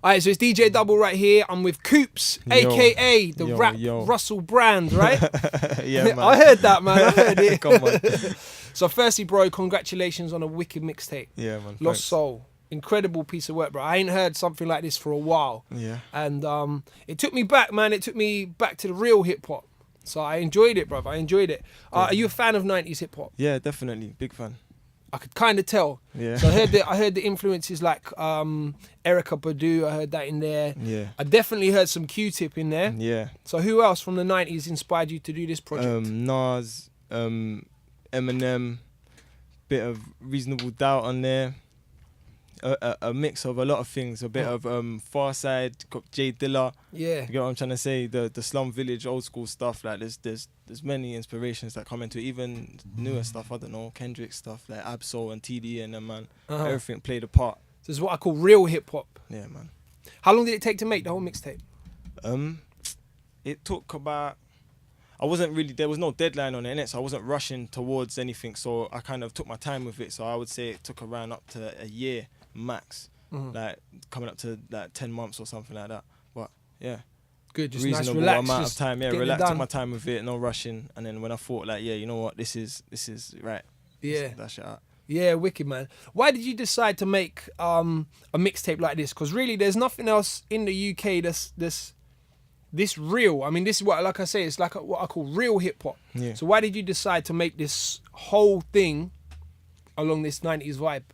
Alright, so it's DJ DUBL right here. I'm with Coops, aka the rap Russell Brand, right? Yeah, man. I heard that, man. I heard it. Come on. So firstly, bro, congratulations on a wicked mixtape. Yeah, man. Lost Thanks. Soul. Incredible piece of work, bro. I ain't heard something like this for a while. Yeah. And it took me back, man. It took me back to the real hip hop. So I enjoyed it, brother. I enjoyed it. Are you a fan of 90s hip hop? Yeah, definitely. Big fan. I could kind of tell. Yeah. So I heard the influences like Erykah Badu. I heard that in there. Yeah. I definitely heard some Q-Tip in there. Yeah. So who else from the 90s inspired you to do this project? Nas, Eminem, bit of Reasonable Doubt on there. A mix of a lot of things. A bit of Farside, got J Dilla. Yeah. You get what I'm trying to say? The Slum Village, old school stuff. Like there's many inspirations that come into it. Even newer stuff. I don't know, Kendrick stuff like Absol and TD and them, man. Everything played a part. So this is what I call real hip hop. Yeah, man. How long did it take to make the whole mixtape? It took about. There was no deadline on it, innit? So I wasn't rushing towards anything. So I kind of took my time with it. So I would say it took around up to a year max, like coming up to like 10 months or something like that. But yeah, good, just reasonable nice, relax, amount of time. Yeah, relax, took my done. time with it, no rushing. And then when I thought like, yeah, you know what, this is right. Yeah, that shit out. Yeah, wicked, man. Why did you decide to make a mixtape like this? Because really, there's nothing else in the UK this real. I mean, this is what, like I say, it's like what I call real hip hop. Yeah. So why did you decide to make this whole thing along this 90s vibe?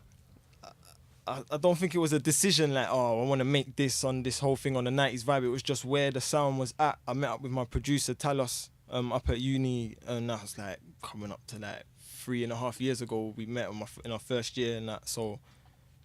I don't think it was a decision like, oh, I want to make this on this whole thing on the 90s vibe. It was just where the sound was at. I met up with my producer, Talos, up at uni, and that was like coming up to like 3.5 years ago. We met in our first year and that. So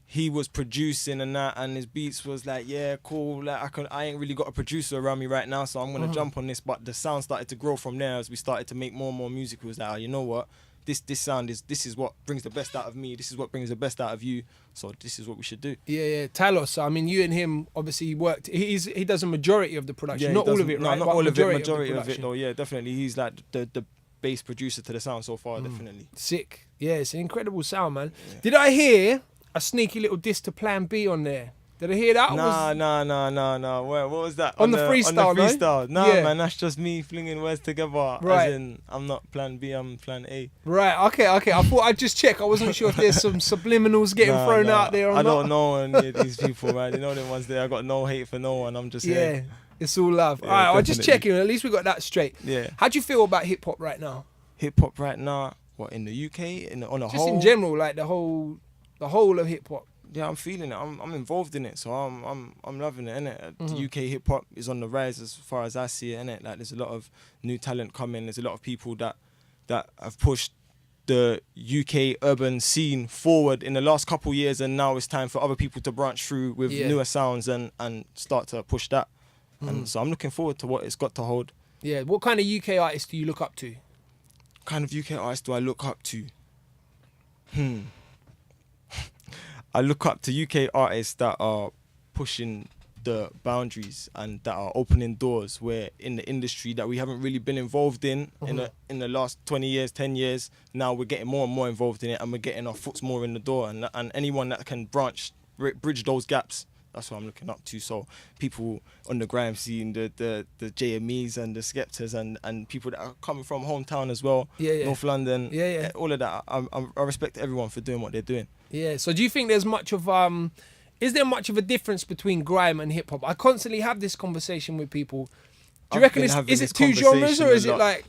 he was producing and that, and his beats was like, yeah, cool. Like I ain't really got a producer around me right now, so I'm going to jump on this. But the sound started to grow from there as we started to make more and more music. It was like, oh, you know what? This sound this is what brings the best out of me. This is what brings the best out of you. So this is what we should do. Yeah. Talos. I mean, you and him obviously worked. He does a majority of the production, Yeah, not all of it, right? not But all of it. majority Of it though. Yeah, definitely. He's like the bass producer to the sound so far. Definitely. Sick. Yeah, it's an incredible sound, man. Yeah. Did I hear a sneaky little diss to Plan B on there? Did I hear that? Nah. What was that? On the freestyle, on the freestyle. No? Nah, yeah. man, that's just me flinging words together. Right. As in, I'm not Plan B, I'm Plan A. Right, okay. I thought I'd just check. I wasn't sure if there's some subliminals getting thrown out there or not. I don't know any of these people, man. You know the ones there. I got no hate for no one. I'm just saying. It's all love. Yeah, all right, I'll definitely. just check in. At least we got that straight. Yeah. How do you feel about hip hop right now? Hip hop right now, what, in the UK, on a whole? Just in general, like the whole of hip hop. Yeah, I'm feeling it. I'm involved in it, so I'm loving it, innit? The UK hip hop is on the rise as far as I see it, innit? Like there's a lot of new talent coming. There's a lot of people that have pushed the UK urban scene forward in the last couple of years, and now it's time for other people to branch through with newer sounds and start to push that. And so I'm looking forward to what it's got to hold. Yeah. What kind of UK artists do you look up to? What kind of UK artists do I look up to? I look up to UK artists that are pushing the boundaries and that are opening doors where in the industry that we haven't really been involved in the last 20 years, 10 years. Now we're getting more and more involved in it, and we're getting our foots more in the door, and anyone that can bridge those gaps, that's what I'm looking up to. So people on the grime scene, the JMEs and the Skeptors and people that are coming from hometown as well, North London, all of that. I respect everyone for doing what they're doing. Yeah, so do you think there's much of is there much of a difference between grime and hip hop? I constantly have this conversation with people. Do you reckon is it two genres, or is it like?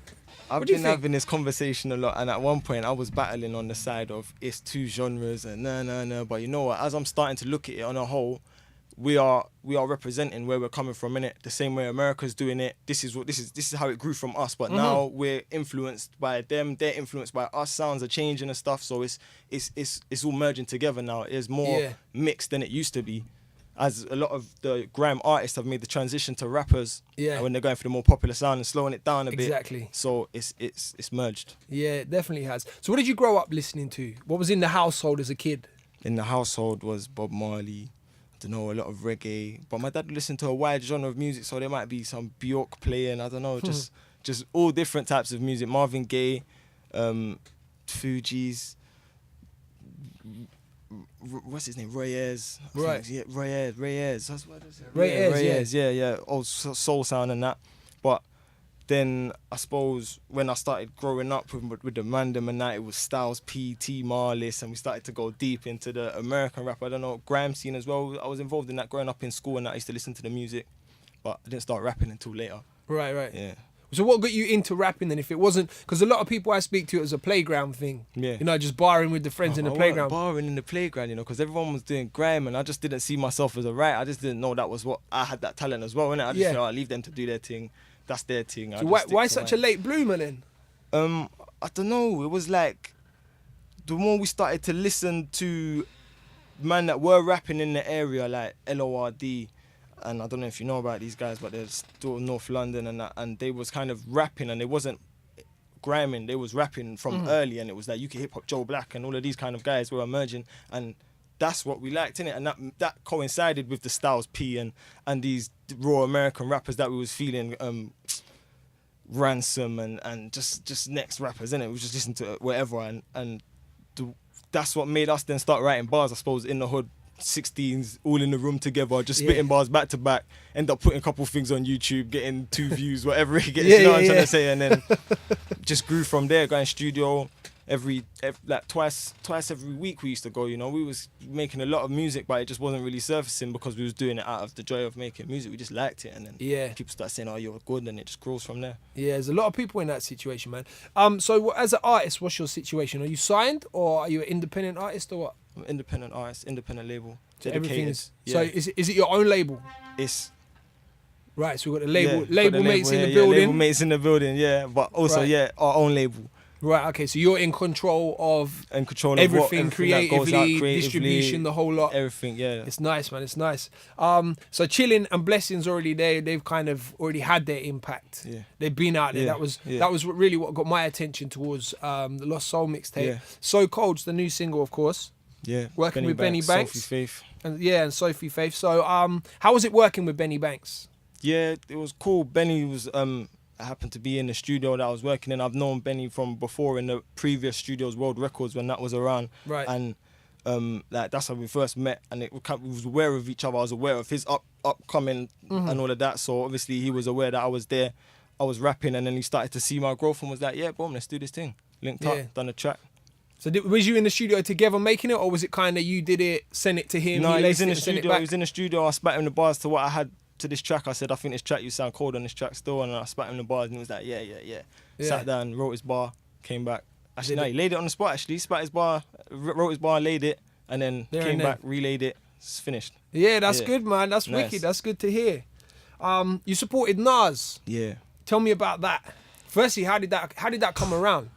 I've been having this conversation a lot, and at one point I was battling on the side of it's two genres and no. But you know what? As I'm starting to look at it on a whole, we are representing where we're coming from, innit? The same way America's doing it. This is how it grew from us. But now we're influenced by them. They're influenced by us. Sounds are changing and stuff. So it's all merging together now. It's more mixed than it used to be, as a lot of the grime artists have made the transition to rappers. When they're going for the more popular sound and slowing it down a bit. Exactly. So it's merged. Yeah, it definitely has. So what did you grow up listening to? What was in the household as a kid? In the household was Bob Marley. I don't know, a lot of reggae, but my dad listened to a wide genre of music, so there might be some Bjork playing, I don't know, just all different types of music. Marvin Gaye, Fugees, what's his name? Reyes. Right. Yeah, Reyes. That's what is it? Reyes, Yeah. Old soul sound and that. But then I suppose when I started growing up with the Mandem and that, it was Styles P, T Marlis, and we started to go deep into the American rap. I don't know, grime scene as well. I was involved in that growing up in school, and I used to listen to the music, but I didn't start rapping until later. Right. Yeah. So what got you into rapping then? If it wasn't, because a lot of people I speak to, it was a playground thing. Yeah. You know, just barring with the friends in the playground. Barring in the playground, you know, because everyone was doing grime, and I just didn't see myself as a writer. I just didn't know that was what I had that talent as well, innit? I just thought I'd leave them to do their thing. That's their thing. So why such a late bloomer then? I don't know. It was like the more we started to listen to man that were rapping in the area, like LORD, and I don't know if you know about these guys, but they're still North London and that, and they was kind of rapping, and they wasn't griming. They was rapping from early, and it was like UK Hip Hop, Joe Black, and all of these kind of guys were emerging, and that's what we liked, innit? And that coincided with the Styles P and these raw American rappers that we was feeling, Ransom and just next rappers, innit? We just listened to whatever, that's what made us then start writing bars, I suppose, in the hood. 16s, all in the room together, just spitting bars back to back, end up putting a couple things on YouTube, getting 2 views, whatever it gets, you know what I'm trying to say, and then just grew from there, going studio every like twice every week we used to go, you know. We was making a lot of music, but it just wasn't really surfacing because we was doing it out of the joy of making music. We just liked it, and then people start saying, oh, you're good, and it just grows from there. Yeah, there's a lot of people in that situation, man. So as an artist, what's your situation? Are you signed, or are you an independent artist, or what? I'm an independent artist, independent label. So everything is, so is it your own label? It's right. So we've got the label mates in the building. Label mates in the building, yeah. But also, our own label. Right. Okay. So you're in control of everything creatively, distribution, the whole lot. Everything, yeah. It's nice, man. It's nice. So Chillin' and Blessings already there. They've kind of already had their impact. Yeah. They've been out there. Yeah. That was really what got my attention towards the Lost Soul mixtape. Yeah. So Cold's the new single, of course. Yeah. Working with Benny Banks. Sophie Faith. And Sophie Faith. So how was it working with Benny Banks? Yeah, it was cool. Benny was I happened to be in the studio that I was working in. I've known Benny from before in the previous studios, World Records, when that was around. Right. And that's how we first met, and we was aware of each other. I was aware of his upcoming and all of that. So obviously he was aware that I was there. I was rapping, and then he started to see my growth and was like, yeah, boom, let's do this thing. Linked up, done a track. So was you in the studio together making it, or was it kind of you did it, sent it to him? No, he was in the studio. He was in the studio. I spat him the bars to what I had to this track. I said, I think this track, you sound cold on this track still, and I spat him the bars, and he was like, yeah. Sat down, wrote his bar, came back. Actually, no, he laid it on the spot. Actually, he spat his bar, wrote his bar, laid it, and then came back, relayed it. It's finished. Yeah, that's good, man. That's nice. Wicked. That's good to hear. You supported Nas. Yeah. Tell me about that. Firstly, how did that come around?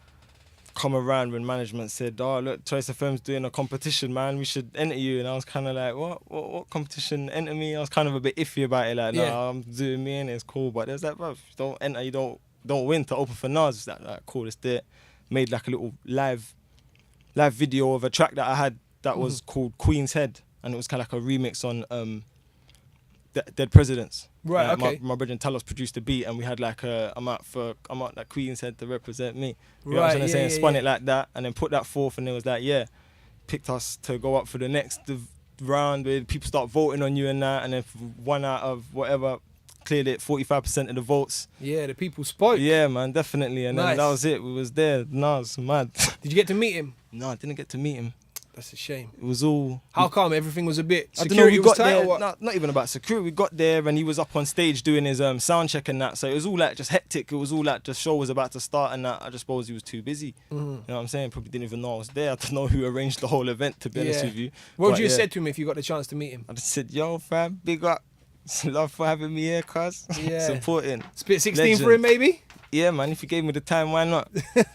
Come around when management said, oh, look, Choice FM's doing a competition, man, we should enter you. And I was kind of like, what competition? Enter me? I was kind of a bit iffy about it, like, no, I'm doing me and it's cool. But there's like, bro, if you don't enter, you don't win to open for Nas. It's like cool, it's there. Made like a little live video of a track that I had that was called Queen's Head, and it was kind of like a remix on Dead Presidents. Right, okay. My brother Talos produced the beat, and we had like I'm out like Queen's Head to represent me. You know right, what I'm trying to say? And spun it like that, and then put that forth, and it was like, picked us to go up for the next round where people start voting on you and that, and then one out of whatever cleared it, 45% of the votes. Yeah, the people spoke. Yeah, man, definitely. And then that was it. We was there. Nas, mad. Did you get to meet him? No, I didn't get to meet him. That's a shame. It was all... How come? Everything was a bit... Security was tight or what? Not even about security. We got there and he was up on stage doing his sound check and that. So it was all like just hectic. It was all like the show was about to start and that. I just suppose he was too busy. You know what I'm saying? Probably didn't even know I was there. I don't know who arranged the whole event, to be honest with you. What would you have said to him if you got the chance to meet him? I just said, yo, fam, big up. Love for having me here, cuz. Yeah. Supporting. Spit 16 for him, maybe? Yeah, man. If you gave me the time, why not?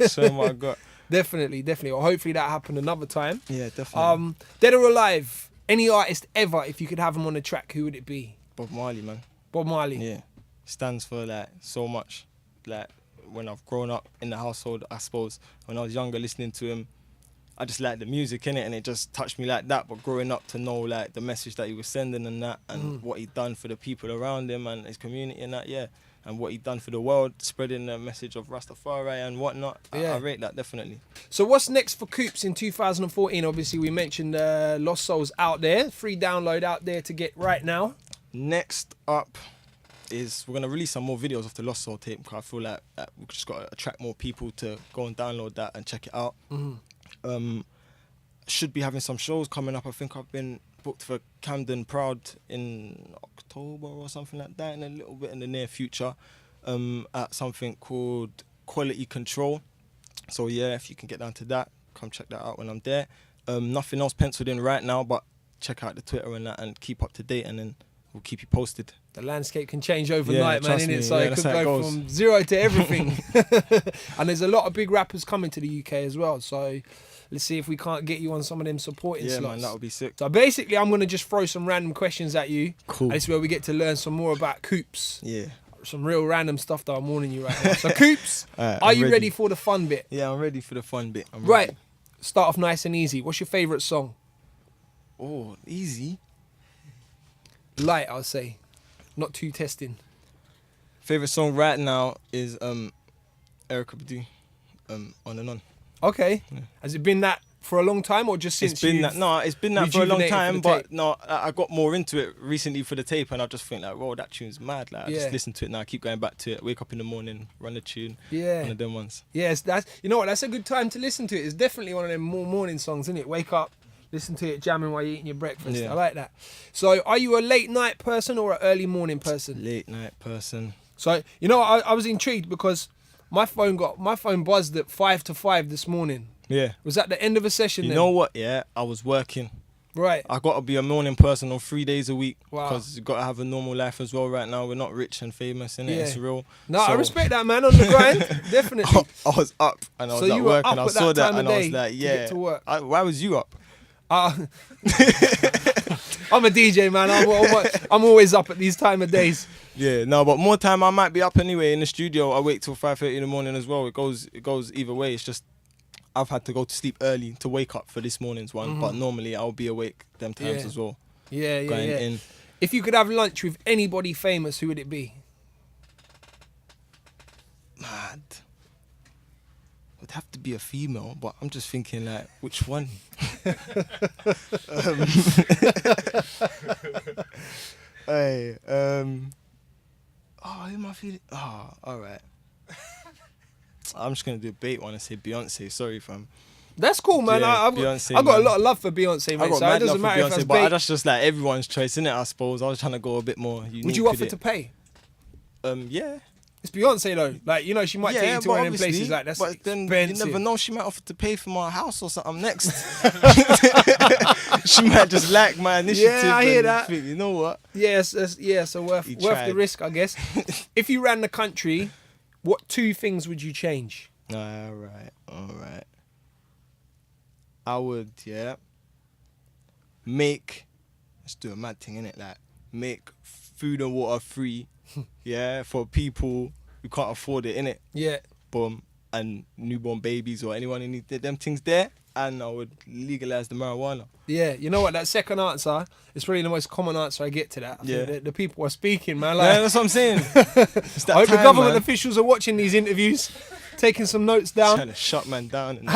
Show him what I got. Definitely. Or hopefully that happened another time. Yeah, definitely. Dead or alive, any artist ever, if you could have him on the track, who would it be? Bob Marley, man. Bob Marley? Yeah. Stands for like so much. Like when I've grown up in the household, I suppose, when I was younger listening to him, I just like the music in it, and it just touched me like that. But growing up to know like the message that he was sending and that, and what he done for the people around him and his community and that, yeah, and what he done for the world, spreading the message of Rastafari and whatnot. Yeah. I rate that definitely. So what's next for Coops in 2014? Obviously, we mentioned Lost Souls out there, free download out there to get right now. Next up is we're gonna release some more videos of the Lost Soul tape, because I feel like we've just got to attract more people to go and download that and check it out. Should be having some shows coming up. I think I've been booked for Camden Proud in October or something like that, and a little bit in the near future at something called Quality Control. So yeah, if you can get down to that, come check that out when I'm there. Nothing else penciled in right now, but check out the Twitter and that and keep up to date, and then we'll keep you posted. The landscape can change overnight, man, innit? So yeah, it could go from zero to everything. And there's a lot of big rappers coming to the UK as well. So let's see if we can't get you on some of them supporting slots. Man, that would be sick. So basically, I'm going to just throw some random questions at you. Cool. And this is where we get to learn some more about Coops. Yeah. Some real random stuff that I'm warning you right now. So Coops, Right, are I'm you ready for the fun bit? Yeah, I'm ready for the fun bit. I'm Right. ready. Start off nice and easy. What's your favourite song? Oh, easy. Light, I'll say. Not too testing. Favorite song right now is Erykah Badu, On and On. Okay. Yeah. Has it been that for a long time, or just since It's been you've that. No, it's been that for a long rejuvenated time. for the But tape? no, I got more into it recently for the tape, and I just think like, whoa, that tune's mad. Like, I Yeah. just listen to it now. I keep going back to it. Wake up in the morning, run the tune. Yeah. One of them ones. Yes, that's, you know what, that's a good time to listen to it. It's definitely one of them more morning songs, isn't it? Wake up, listen to it, jamming while you're eating your breakfast. Yeah. I like that. So are you a late night person or an early morning person? Late night person. So, you know, I was intrigued because my phone buzzed at 5 to 5 this morning. Yeah. Was that the end of a session You then? know what? Yeah, I was working. Right. I got to be a morning person on 3 days a week, Wow. because you got to have a normal life as well. Right now, we're not rich and famous, innit? Yeah. It's real. No, I So- respect that, man, on the grind. Definitely. I was up and I was So at you were work up and I at saw that that time and of I was day like, to yeah. get to work. Why was you up? I'm a DJ, man. I'm always up at these time of days. Yeah, no, but more time I might be up anyway in the studio. I wake till 5:30 in the morning as well. It goes either way. It's just I've had to go to sleep early to wake up for this morning's one, but normally I'll be awake them times Yeah. as well. Yeah, Going yeah. in. If you could have lunch with anybody famous, who would it be? Mad. Would have to be a female, but I'm just thinking like, which one? Hey, oh, who am I feeling? Oh, all right. I'm just gonna do a bait one and say Beyonce. Sorry, fam. That's cool, man. Yeah, I've Beyonce, got a man. lot of love for Beyonce, I man. got So it mad love doesn't for matter if that's Beyonce, but bait. that's just like everyone's choice, innit? I suppose I was trying to go a bit more unique. Would you with offer it. to pay? Yeah. It's Beyonce though. Like, you know, she might take you to but one of them obviously, places like that's but then expensive. you never know. She might offer to pay for my house or something next. She might just like my initiative. Yeah, I hear and that. think, you know what? Yes, yeah. So worth He the tried. risk, I guess. If you ran the country, what 2 things would you change? All right. I would, let's do a mad thing, innit? Like, make food and water free, for people who can't afford it, innit? Yeah. Boom. And newborn babies or anyone who needs them things there. And I would legalise the marijuana. Yeah, you know what? That second answer is probably the most common answer I get to that. I think Yeah. the people are speaking, man. Yeah, Like, that's what I'm saying. It's that I hope the time, government man. officials are watching these interviews, taking some notes down. Trying to shut man down. And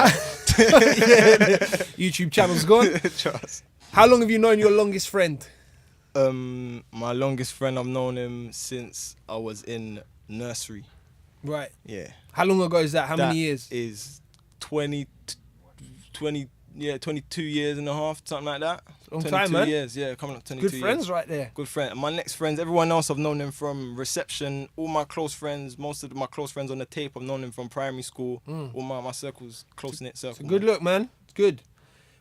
YouTube channel's gone. Trust. How long have you known your longest friend? My longest friend, I've known him since I was in nursery. Right. Yeah. How long ago is that? How many years? Is 22 years and a half, something like that. Long 22 time, man. years, yeah, coming up 22 Good friends years. right there. Good friend. And my next friends, everyone else I've known them from reception. All my close friends, most of my close friends on the tape, I've known them from primary school. All my circles, close-knit circle. It's a good look, man. It's good.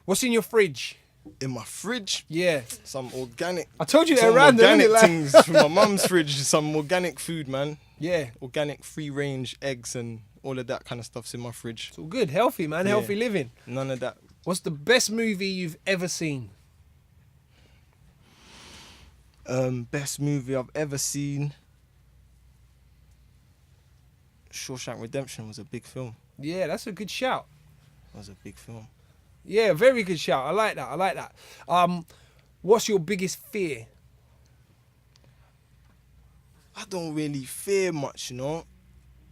What's in your fridge? In my fridge, Yeah. some organic. I told you they're Some random, organic innit? Like- things from my mum's fridge. Some organic food, man. Yeah. Organic, free-range eggs and all of that kind of stuff's in my fridge. It's all good. Healthy, man. Yeah. Healthy living. None of that. What's the best movie you've ever seen? Best movie I've ever seen. Shawshank Redemption was a big film. Yeah, that's a good shout. It was a big film. Yeah, very good shout. I like that. What's your biggest fear? I don't really fear much, you know.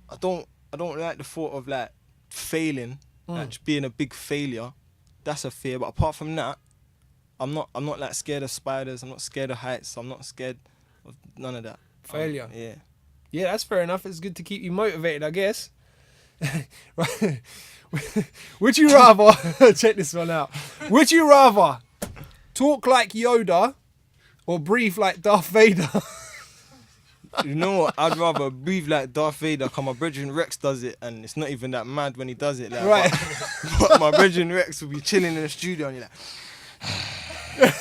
I don't like the thought of like failing, like just being a big failure. That's a fear. But apart from that, I'm not like scared of spiders. I'm not scared of heights. I'm not scared of none of that. Failure. Yeah. Yeah, that's fair enough. It's good to keep you motivated, I guess. Right. Would you rather check this one out? Would you rather talk like Yoda or breathe like Darth Vader? You know what? I'd rather breathe like Darth Vader. Cause my brethren Rex does it, and it's not even that mad when he does it. Like, Right. But my brethren Rex will be chilling in the studio, and you're like.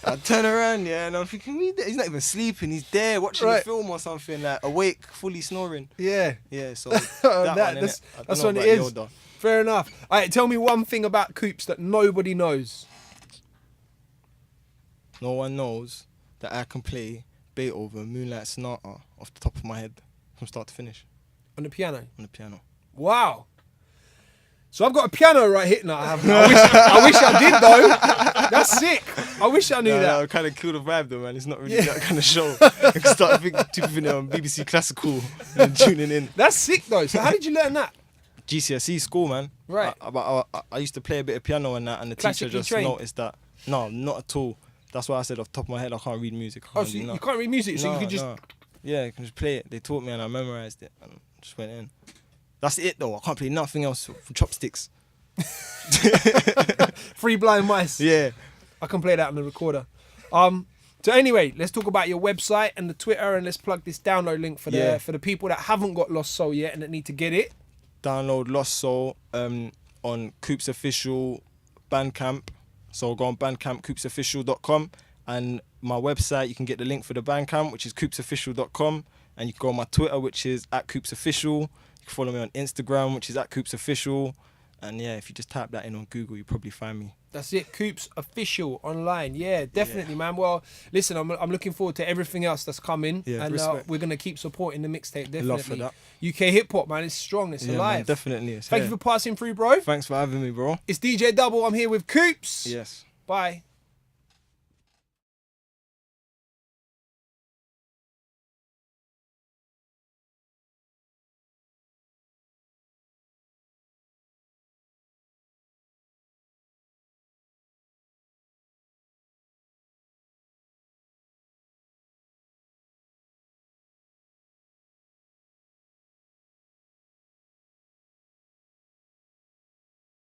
I turn around, yeah, and I'm thinking, he's not even sleeping. He's there watching a film or something, like awake, fully snoring. Yeah. Yeah. So that's what it is. Yoda. Fair enough. All right, tell me one thing about Coops that nobody knows. No one knows that I can play Beethoven, Moonlight Sonata off the top of my head from start to finish On the piano? on the piano. Wow. So I've got a piano right here. No, I haven't. I wish I did though. That's sick. I wish I knew that. That would kind of kill the vibe though, man. It's not really that kind of show. I can start thinking on BBC Classical and tuning in. That's sick though. So how did you learn that? GCSE school, man. Right. I used to play a bit of piano and that, and the teacher just noticed that. No, not at all. That's why I said off the top of my head I can't read music. Oh, so you can't read music, so you could just... Yeah, you can just play it. They taught me and I memorised it and just went in. That's it though. I can't play nothing else from chopsticks. Three Blind Mice. Yeah. I can play that on the recorder. So anyway, let's talk about your website and the Twitter, and let's plug this download link for the people that haven't got Lost Soul yet and that need to get it. Download Lost Soul on Coops Official Bandcamp. So go on Bandcamp, coopsofficial.com, and my website, you can get the link for the Bandcamp, which is coopsofficial.com, and you can go on my Twitter, which is @coopsofficial. You can follow me on Instagram, which is @coopsofficial. And yeah, if you just type that in on Google, you probably find me. That's it, Coops Official online. Yeah, definitely, man. Well, listen, I'm looking forward to everything else that's coming, Yeah, and respect. we're gonna keep supporting the mixtape. Definitely. Love for that. UK hip hop, man, it's strong, it's Yeah, alive. man, definitely. Thank you for passing through, bro. Thanks for having me, bro. It's DJ DUBL. I'm here with Coops. Yes. Bye.